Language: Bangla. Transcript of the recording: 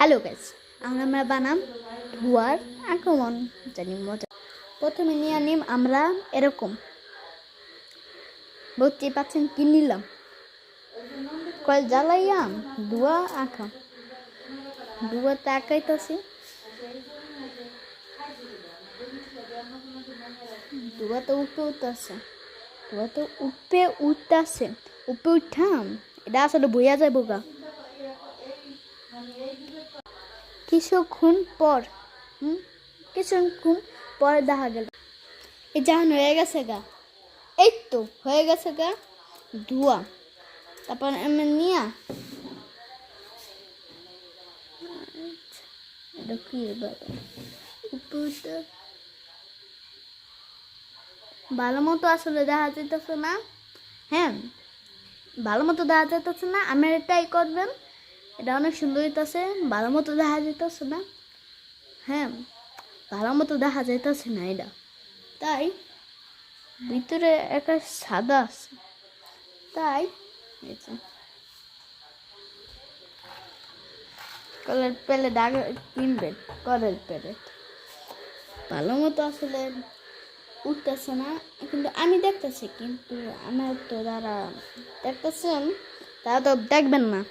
হ্যালো গাইস, আমরা বানাম ধোঁয়ার আক্রমণ। জানি মজা। প্রথমে নিয়ে নিম আমরা এরকম বুঝতে পাচ্ছেন কি নিলাম, কয়েল জ্বালাইয়াম ধোঁয়া আঁকা, ধোঁয়াতে আঁকাইতেছি, ধোঁয়াতে উঠতেছে, ধোঁয়াতে উঠতেছে, উপরে উঠাম। এটা আসলে বইয়া যাবো গা। কিছুক্ষণ পর দেখা গেল এই জাহান হয়ে গেছে গা। এই তো হয়ে গেছে গা ধোঁয়া। তারপর আমি নিয়া ভালো মতো আসলে দেখা যেতেছে না। হ্যাঁ, ভালো মতো দেখা যেতেছে না, আমি এটাই করবেন। এটা অনেক সুন্দর হইতেছে। ভালো মতো দেখা যেতেছে না। হ্যাঁ, ভালো মতো দেখা যাইতেছে না এটা, তাই ভিতরে একটা সাদা আছে, তাই কলের প্যালেট আগে কিনবেন। কলের প্যালেট ভালো মতো আসলে উঠতেছে না, কিন্তু আমি দেখতেছি, কিন্তু আমার তো যারা দেখতেছেন তারা তো দেখবেন না।